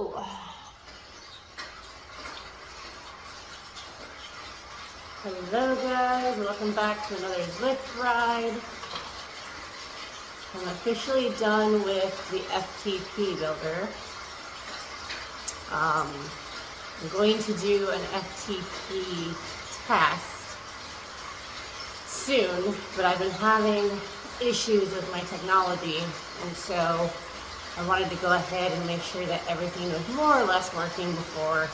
Hello. Hello guys, welcome back to another Zwift ride. I'm officially done with the FTP builder. I'm going to do an FTP test soon, but I've been having issues with my technology, and so I wanted to go ahead and make sure that everything was more or less working before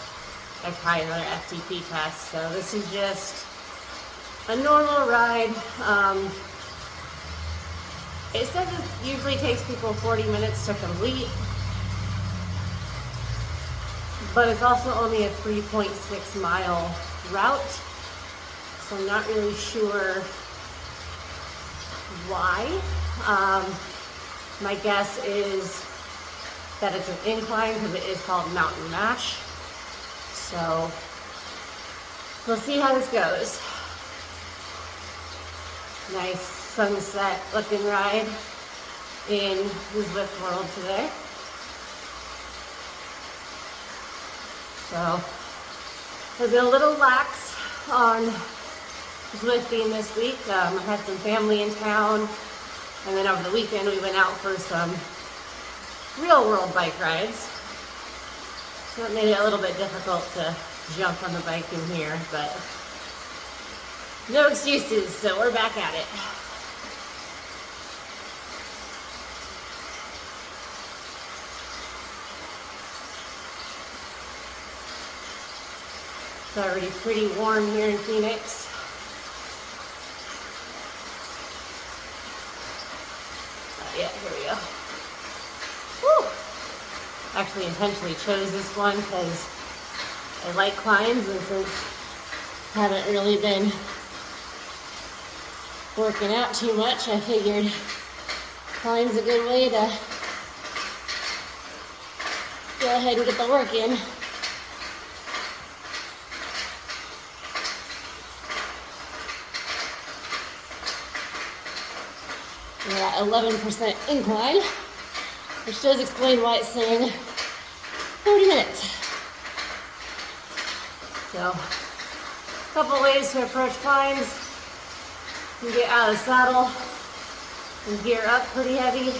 I try another FTP test. So this is just a normal ride. It says it usually takes people 40 minutes to complete, but it's also only a 3.6 mile route, so I'm not really sure why. My guess is that it's an incline because it is called Mountain Mash. So we'll see how this goes. Nice sunset looking ride in the Zwift world today. So we've been a little lax on Zwifting this week. I had some family in town, and then over the weekend we went out for some real world bike rides. So it made it a little bit difficult to jump on the bike in here, but no excuses, so we're back at it. It's already pretty warm here in Phoenix. Yeah, here we go. Woo! Actually intentionally chose this one because I like climbs, and since I haven't really been working out too much, I figured climb's a good way to go ahead and get the work in. We're at 11% incline, which does explain why it's saying 40 minutes. So, a couple ways to approach climbs. You get out of the saddle and gear up pretty heavy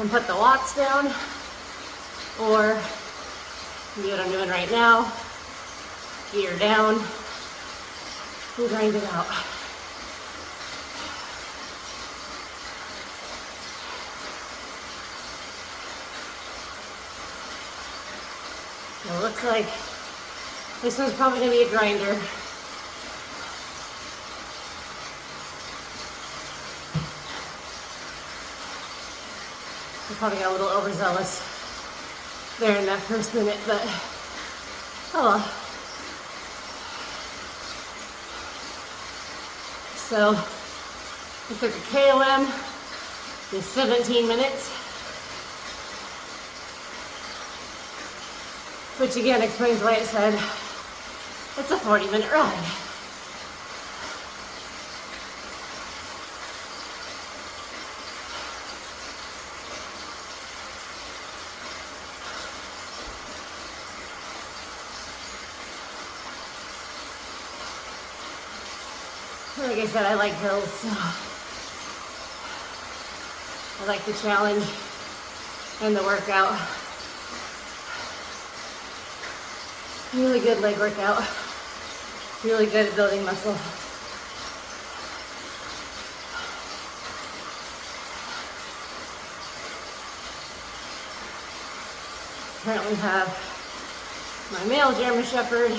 and put the watts down, or do what I'm doing right now, gear down and grind it out. It looks like this one's probably going to be a grinder. I probably got a little overzealous there in that first minute, but oh well. So it took a 𝐾𝐒 in 17 minutes. Which again explains why it said it's a 40-minute ride. Like I said, I like hills, so I like the challenge and the workout. Really good leg workout. Really good at building muscle. Currently have my male German Shepherd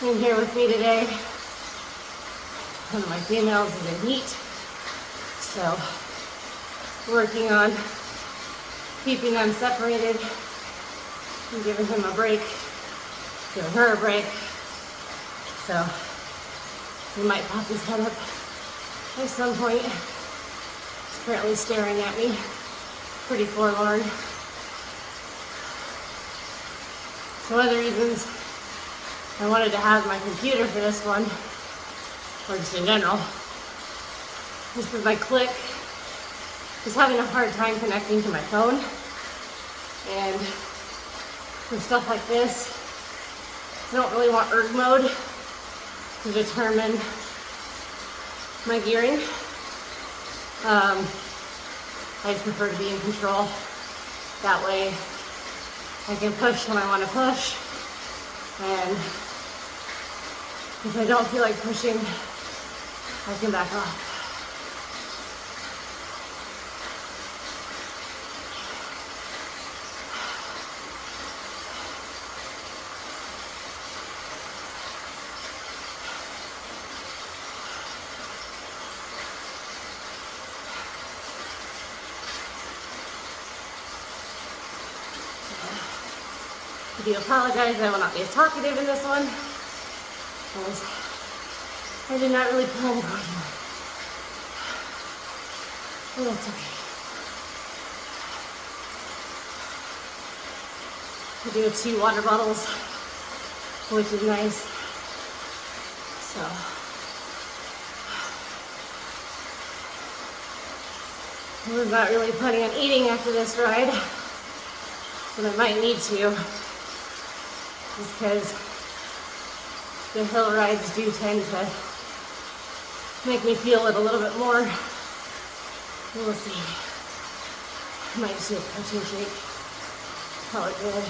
in here with me today. One of my females is in heat. So, working on keeping them separated and giving him a break. Giving her a break, so he might pop his head up at some point. He's currently staring at me, pretty forlorn. So one of the reasons I wanted to have my computer for this one, or just in general, is because my click was having a hard time connecting to my phone. And for stuff like this, I don't really want erg mode to determine my gearing. I just prefer to be in control. That way I can push when I want to push, and if I don't feel like pushing, I can back off. I do apologize, I will not be as talkative in this one, as I did not really plan on going on. But that's okay. I do have 2 water bottles, which is nice. So, I was not really planning on eating after this ride, but I might need to. Just because the hill rides do tend to make me feel it a little bit more. We'll see. I might just do a protein shake. Call it good.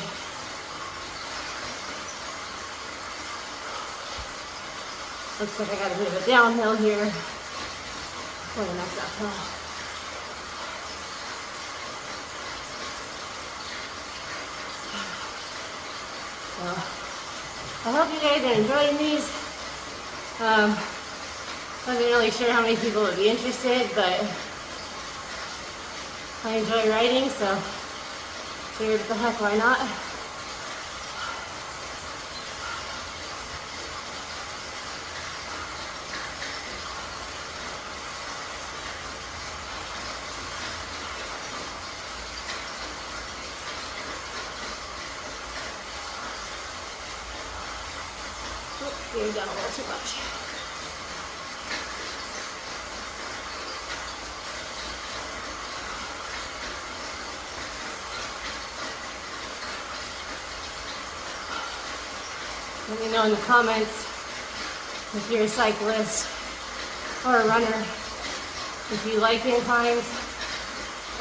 Looks like I got a bit of a downhill here for the next uphill. So, I hope you guys are enjoying these. Wasn't really sure how many people would be interested, but I enjoy riding, so figured what the heck, why not? You've done a little too much. Let me know in the comments if you're a cyclist or a runner, if you like inclines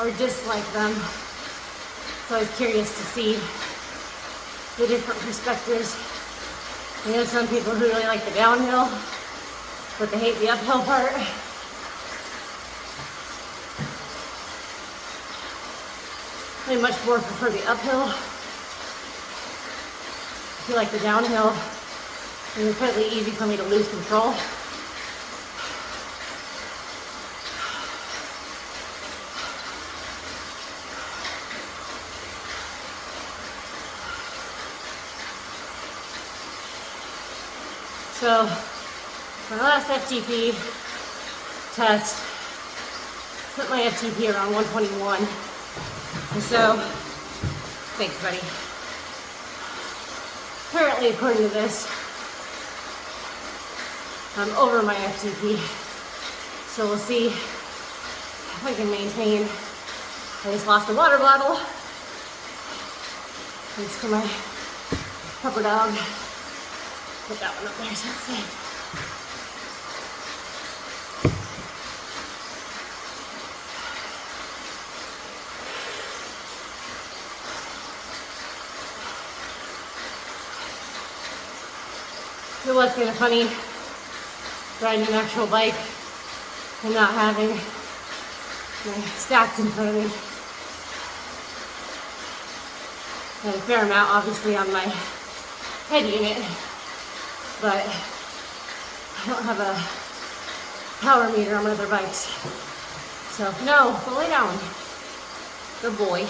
or dislike them. So I was curious to see the different perspectives. I know some people who really like the downhill, but they hate the uphill part. I much more prefer the uphill. I feel like the downhill is incredibly easy for me to lose control. So, my last FTP test put my FTP around 121. And so, thanks buddy. Apparently, according to this, I'm over my FTP. So we'll see if I can maintain. I just lost a water bottle. Thanks for my pupper dog. Put that one up there so it's safe. It was kind of funny riding an actual bike and not having my stats in front of me. I had a fair amount obviously on my head unit, but I don't have a power meter on my other bikes. So no, go lay down. Good boy.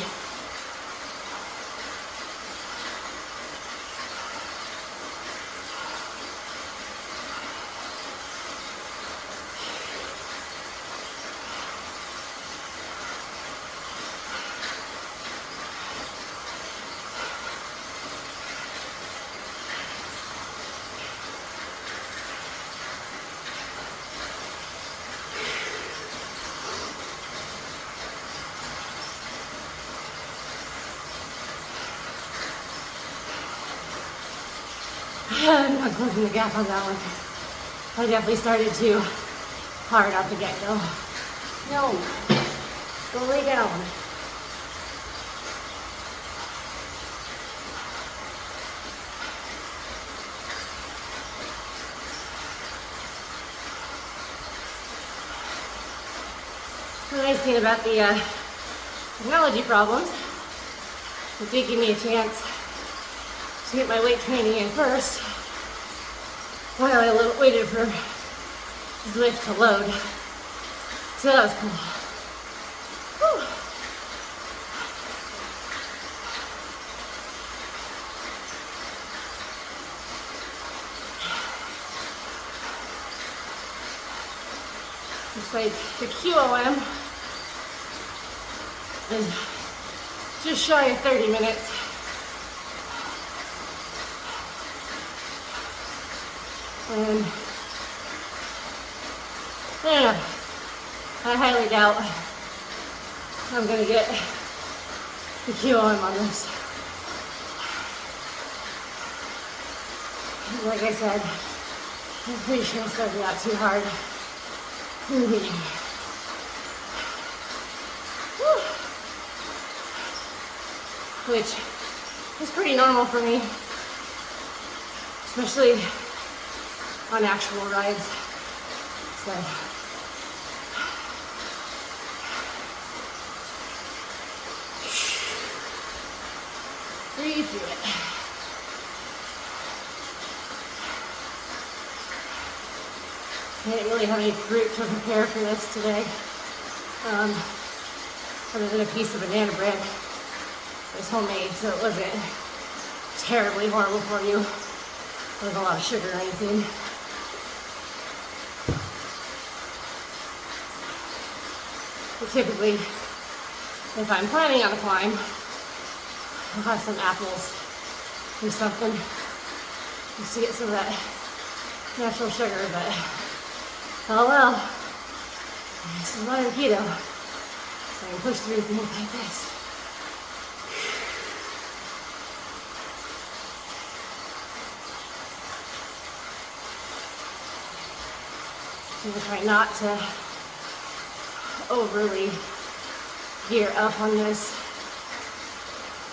I'm not closing the gap on that one. I definitely started too hard off the get-go. No, go lay down. The nice thing about the technology problems, it did give me a chance to get my weight training in first while I waited for Zwift to load. So that was cool. Whew. Looks like the QOM is just shy of 30 minutes. And yeah, I highly doubt I'm gonna get the QOM on this. Like I said, I'm pretty sure I started out too hard in the beginning. Whew. Which is pretty normal for me, especially on actual rides. So breathe through it. I didn't really have any fruit to prepare for this today, other than a piece of banana bread. It was homemade, so it wasn't terribly horrible for you. There wasn't a lot of sugar or anything. But typically, if I'm planning on a climb, I'll have some apples or something just to get some of that natural sugar, but oh well. This is modern keto, so I can push through things like this. I'm gonna try not to overly gear up on this.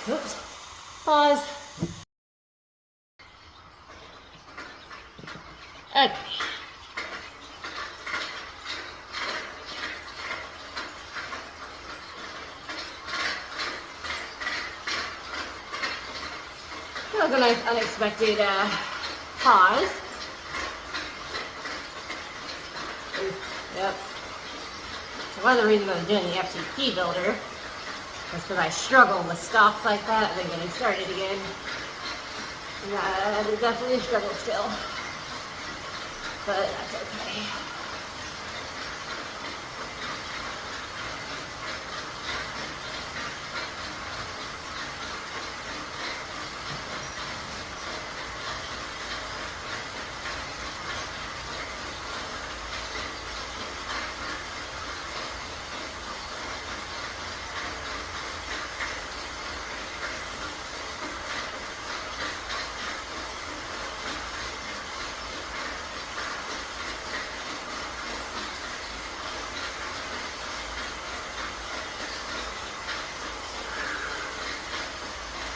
Oops. Pause. Okay. That was a nice unexpected pause. Yep. So one of the reasons I was doing the FTP builder was because I struggle with stops like that and then getting started again. And that is definitely a struggle still. But that's okay.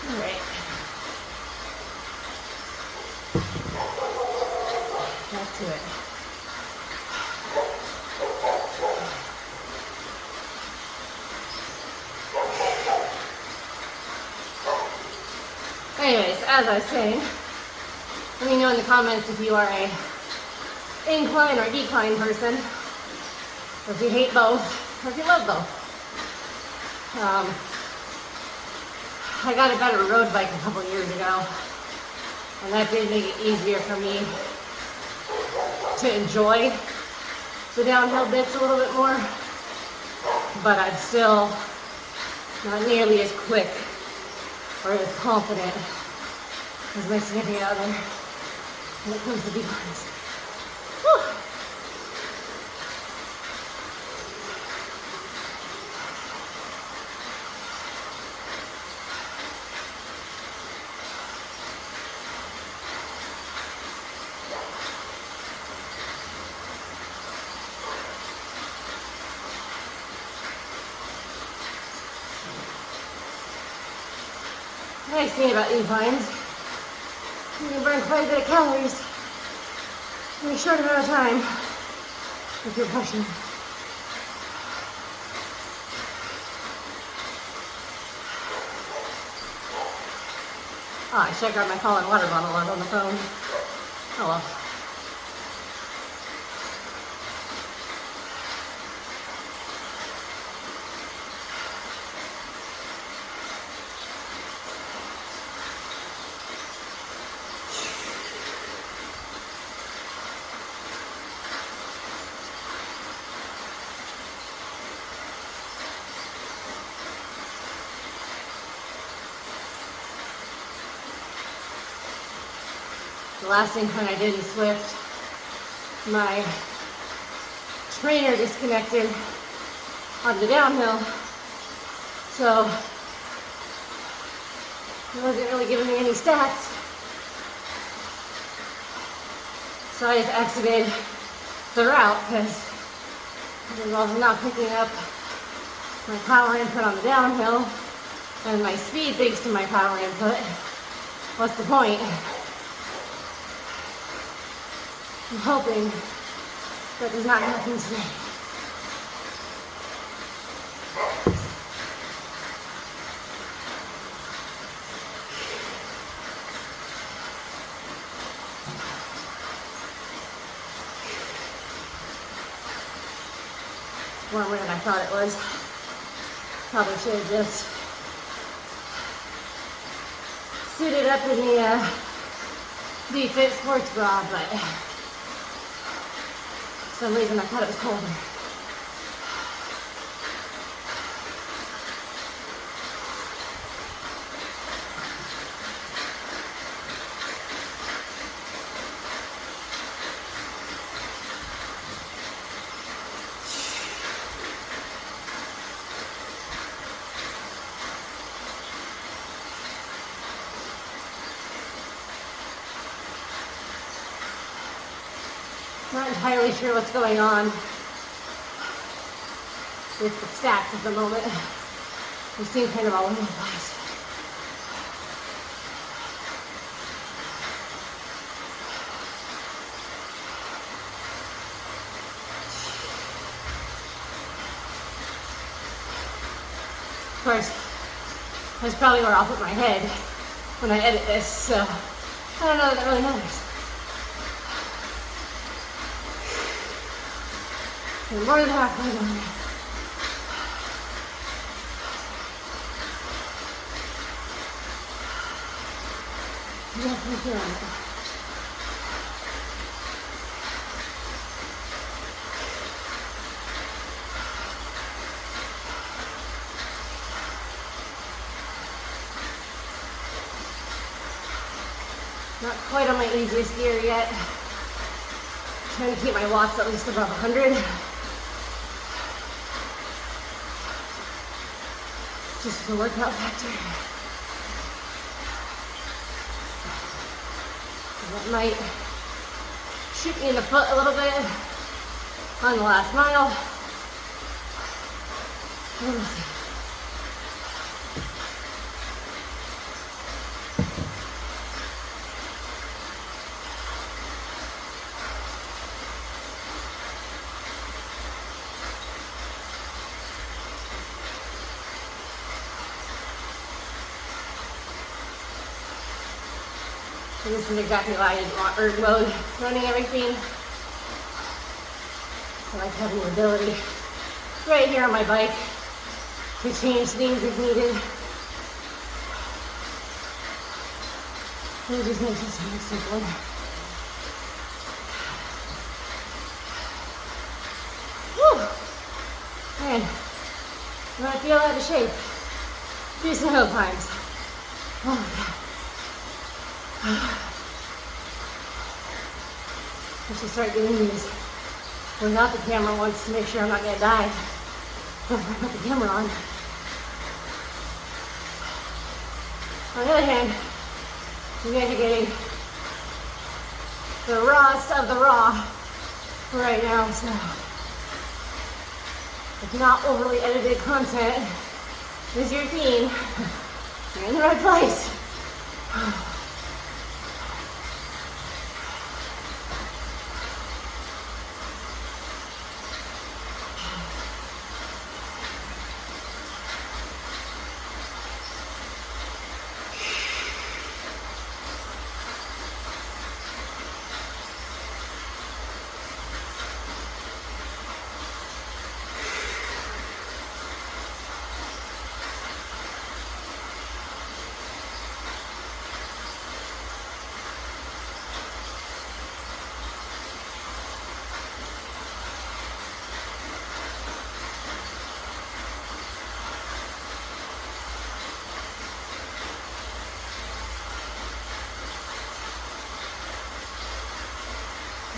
Alright. Back to it. Anyways, as I was saying, let me know in the comments if you are a incline or decline person, or if you hate both, or if you love both. I got a better road bike a couple years ago, and that did make it easier for me to enjoy the downhill bits a little bit more, but I'm still not nearly as quick or as confident as my significant other when it comes to declines. Whew. nice thing about inclines, you can burn quite a bit of calories in a short amount of time if you're pushing. Oh, I should have grabbed my fallen water bottle out on the phone. Oh well. The last incline I did in Zwift, my trainer disconnected on the downhill, so it wasn't really giving me any stats. So I just exited the route because I was not picking up my power input on the downhill and my speed thanks to my power input. What's the point? I'm hoping that does not happen today. It's warmer than I thought it was. Probably should have just suited up in the 𝐕fit sports bra, but for some reason I thought it was colder. Not entirely sure what's going on with the stats at the moment. They seem kind of all over the place. Of course, that's probably where I'll put my head when I edit this, so I don't know that that really matters. We're more than halfway done. Definitely feeling it. Not quite on my easiest gear yet. Trying to keep my watts at least above 100. Just the workout factor. That might shoot me in the foot a little bit on the last mile. We'll see. And this is exactly why I didn't want erg mode running everything. I like having the ability right here on my bike to change things if needed. It just makes it so much simpler. Whew! Man, when I feel out of shape, do some hill climbs. Oh my God. I should start doing these without the camera once to make sure I'm not going to die before I put the camera on. On the other hand, you guys are getting the rawest of the raw right now, so if not overly edited content is your theme, you're in the right place.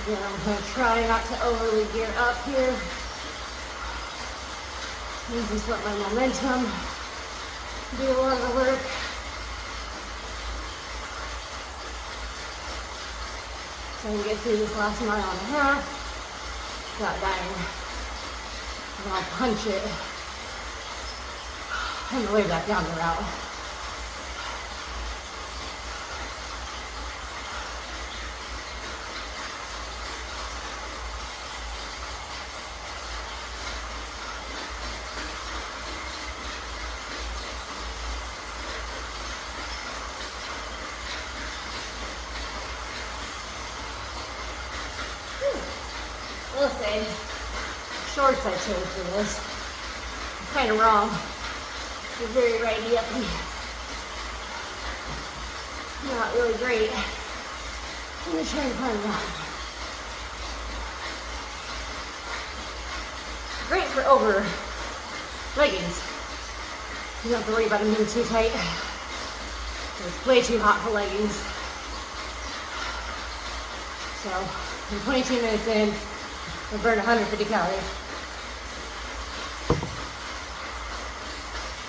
Again, I'm going to try not to overly gear up here. And just let my momentum do a lot of the work. So I can get through this last mile and a half without dying. And I'll punch it on the way back down the route. We'll say shorts I chose for this. I'm kind of wrong. They're very righty uppy. Not really great. I'm gonna try and find that. Great for over leggings. You don't have to worry about them being too tight. It's way too hot for leggings. So, I'm 22 minutes in. I burned 150 calories.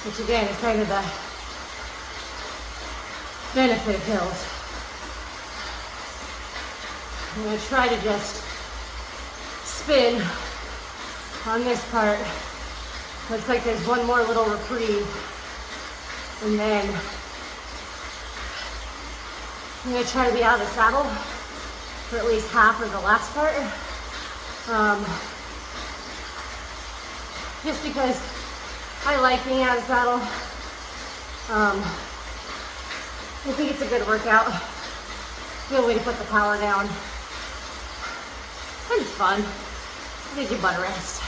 Which again is kind of the benefit of hills. I'm going to try to just spin on this part. Looks like there's one more little reprieve. And then I'm going to try to be out of the saddle for at least half of the last part. Just because I like being out of the saddle. I think it's a good workout. Good way to put the power down. And it's fun. It gives you butt rest.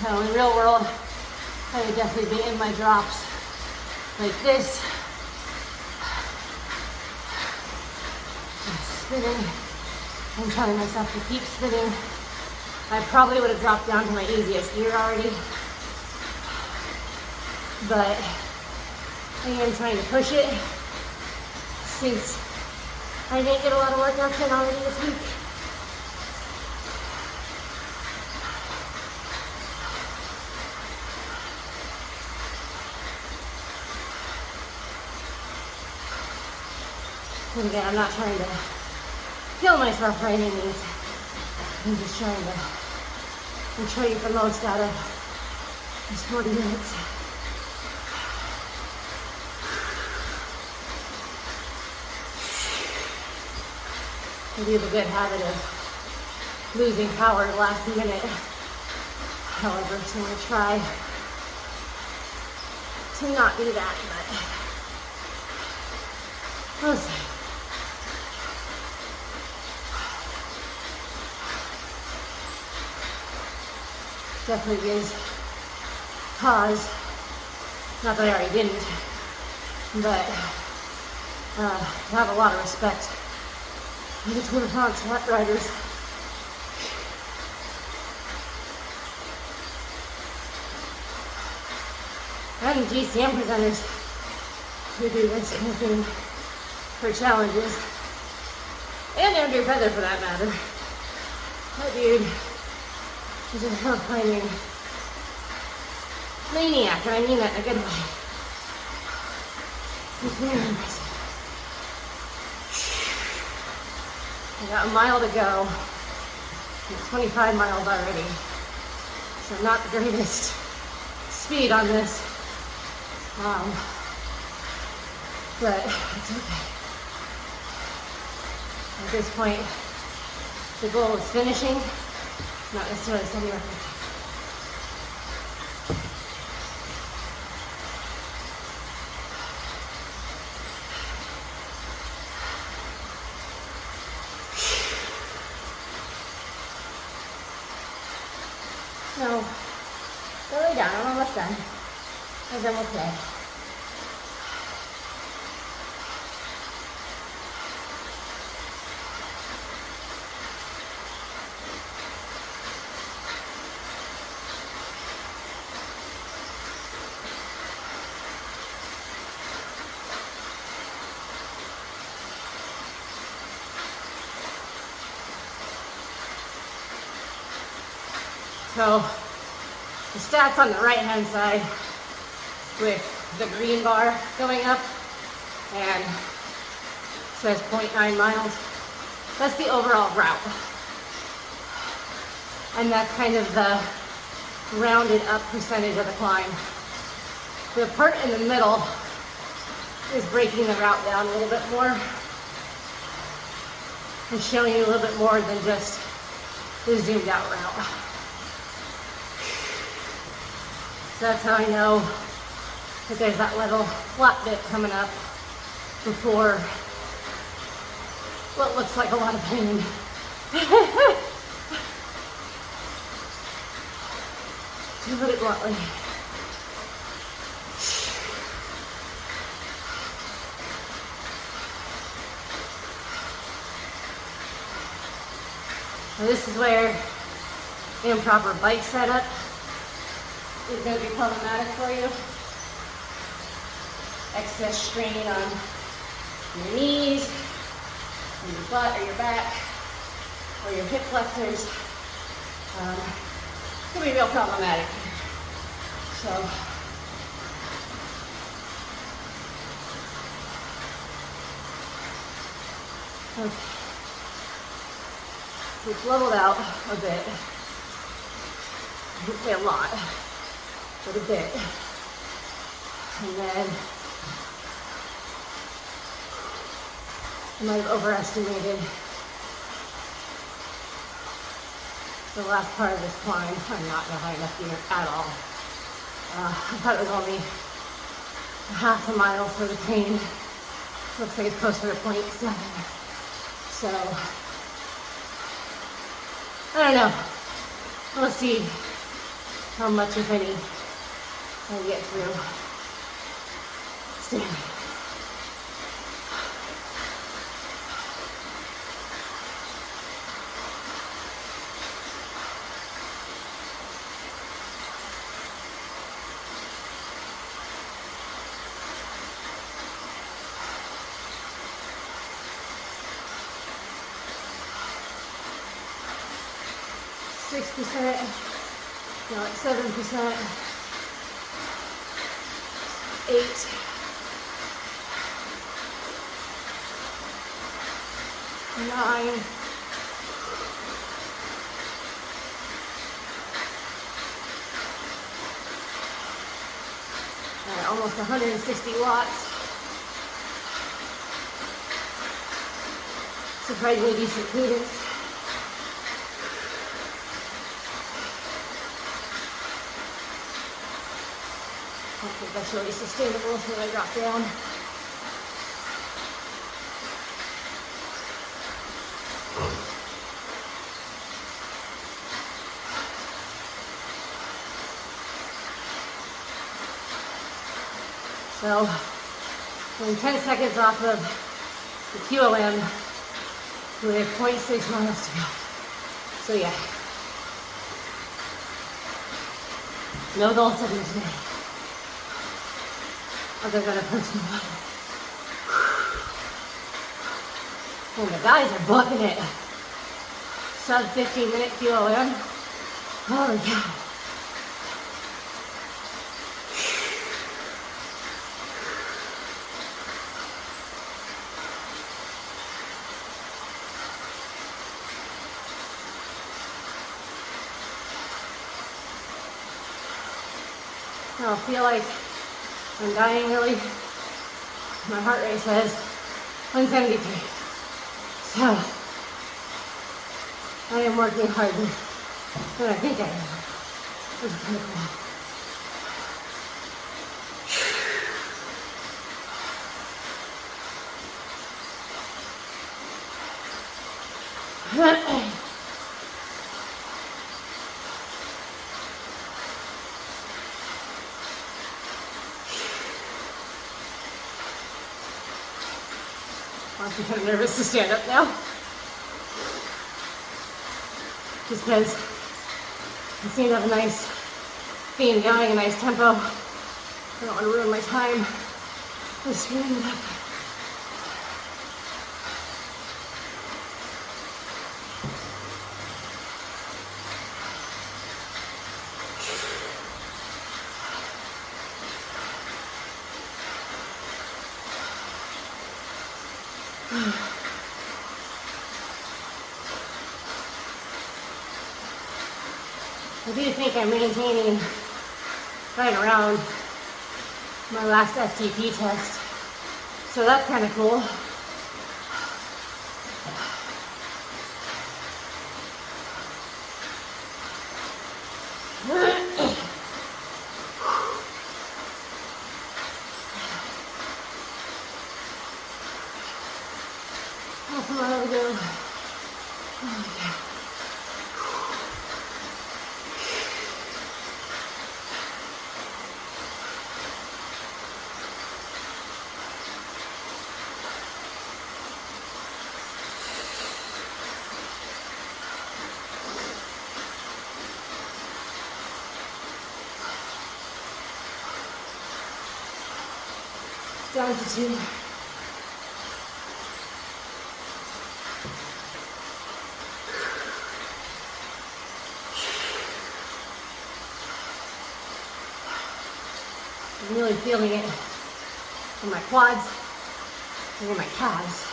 So in the real world, I would definitely be in my drops like this. Spinning and telling myself to keep spinning. I probably would have dropped down to my easiest gear already, but I am trying to push it since I didn't get a lot of workouts in already this week. And again, I'm not trying to kill myself by any means. I'm just trying to try to get the most out of this 40 minutes. I do have a good habit of losing power at the last minute. However, so I'm going to try to not do that, but we'll see. Definitely gives pause. Not that I already didn't, but I have a lot of respect for the Tour de France riders. And GCM presenters who do this kind of thing for challenges. And Andrew Feather for that matter. That dude is a hill climbing maniac, and I mean that in a good way. He's very impressive. I got a mile to go. I'm 25 miles already. So not the greatest speed on this, but it's okay. At this point, the goal is finishing, not necessarily setting records. No, go lay down, I'm almost done. And then we'll play. So the stats on the right hand side with the green bar going up and says 0.9 miles. That's the overall route. And that's kind of the rounded up percentage of the climb. The part in the middle is breaking the route down a little bit more and showing you a little bit more than just the zoomed out route. So that's how I know that there's that little flat bit coming up before what looks like a lot of pain. To put it bluntly. Now this is where improper bike setup is going to be problematic for you. Excess strain on your knees, or your butt, or your back, or your hip flexors. Could be real problematic. So, okay. So it's leveled out a bit. I would say a lot. But a bit. And then I might have overestimated the last part of this climb. I'm not in a high enough gear at all. I thought it was only half a mile for the pain. Looks like it's closer to 0.7. So, I don't know. We'll see how much, if any, I get through standing. No, it's 7%, 8, 9, 9, almost 160 watts. Surprisingly decent cadence. I think that's really sustainable until I drop down. So, I'm 10 seconds off of the QLM with 0.6 miles to go. So yeah, no goal setting today. Other than a personal one. And the guys are booking it. Sub 15-minute QLM. Holy cow. I'll feel like I'm dying really. My heart rate says 173. So I am working harder than I think I am. This is pretty cool. I'm kind of nervous to stand up now. Just because I seem to have a nice theme going, a nice tempo. I don't want to ruin my time just screwing it up. I do think I'm maintaining right around my last FTP test, so that's kind of cool. Half a mile to go. Okay. Down to 2. I'm really feeling it in my quads and in my calves.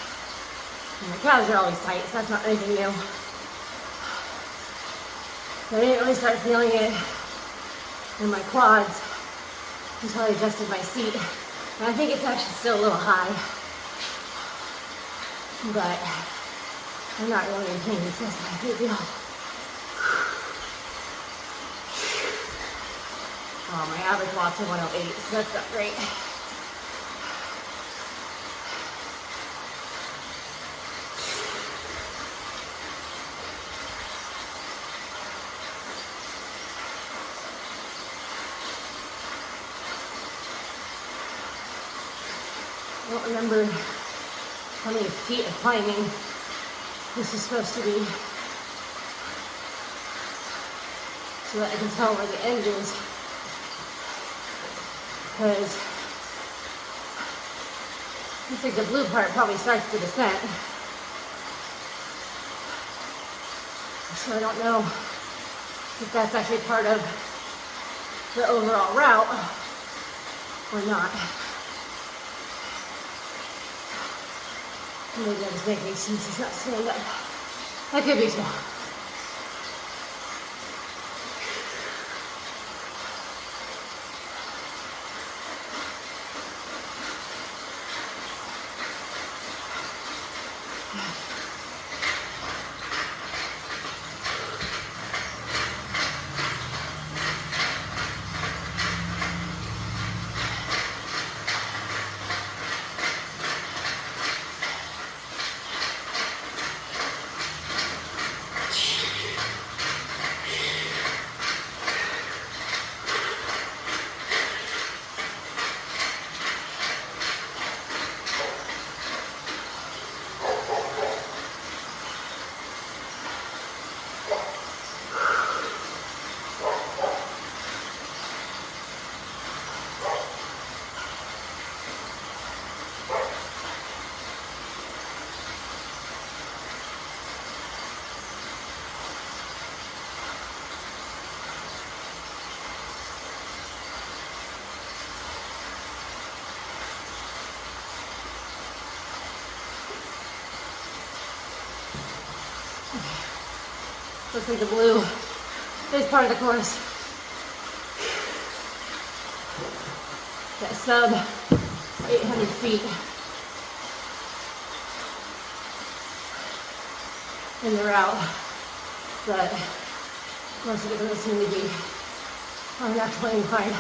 And my calves are always tight, so that's not anything new. So I didn't really start feeling it in my quads until I adjusted my seat. And I think it's actually still a little high, but I'm not really in pain, so that's not a big deal. Oh, my average walk's a 108, so that's not great. I don't remember how many feet of climbing this is supposed to be, so that I can tell where the end is, because looks like the blue part probably starts the descent, so I don't know if that's actually part of the overall route or not. Maybe I'm just making excuses not to stand up. That could be so. Looks like the blue is part of the course. that sub 800 feet in the route, but most of it doesn't seem to be on an actual incline.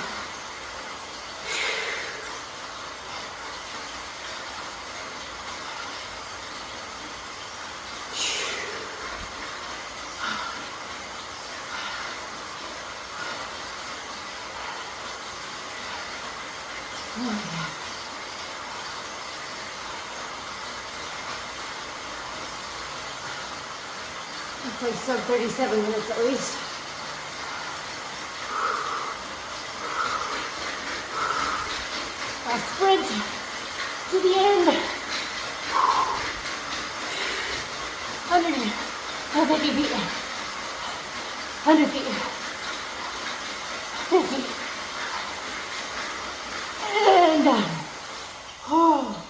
It's like sub 37 minutes at least. Last sprint to the end. 150 feet. 100 feet. 50. And done. Oh.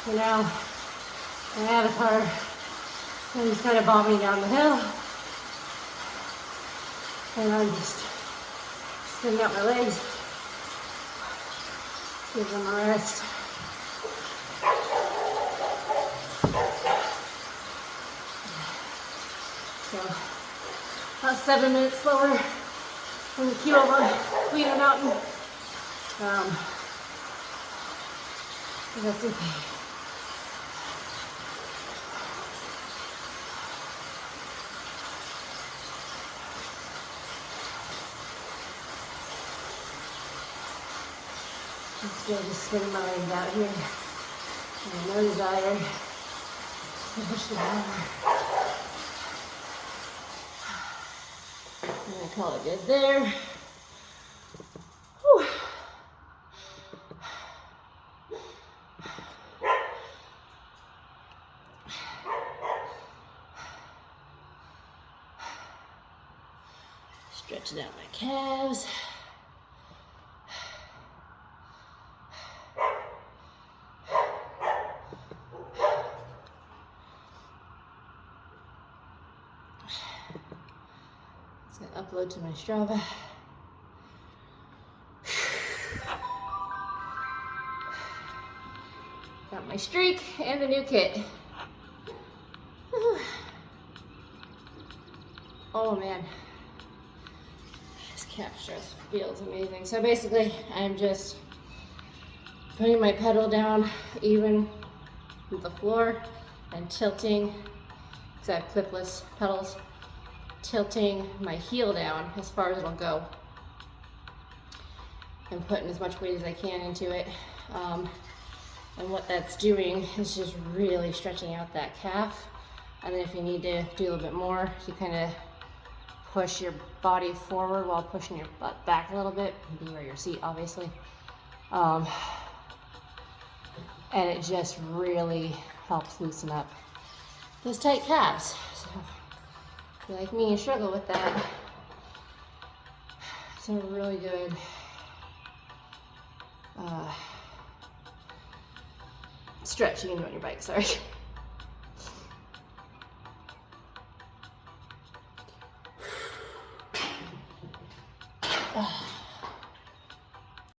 So now my avatar is kind of bombing down the hill, and I'm just extending out my legs, give them a rest. So about 7 minutes slower than the 𝐄𝐍𝐉𝐎𝐾 mountain. But that's okay. I'm still just spinning my legs out here. And no desire to push the bar. I'm gonna call it good there. Whew. Stretching out my calves. It's gonna upload to my Strava. Got my streak and the new kit. Oh man, this calf stress feels amazing. So basically, I'm just putting my pedal down even with the floor and tilting, because I have clipless pedals, tilting my heel down as far as it'll go and putting as much weight as I can into it. And what that's doing is just really stretching out that calf. And then if you need to do a little bit more, you kind of push your body forward while pushing your butt back a little bit, be where your seat obviously. And it just really helps loosen up those tight calves. So if you're like me and struggle with that, it's a really good stretch you can do on your bike, sorry.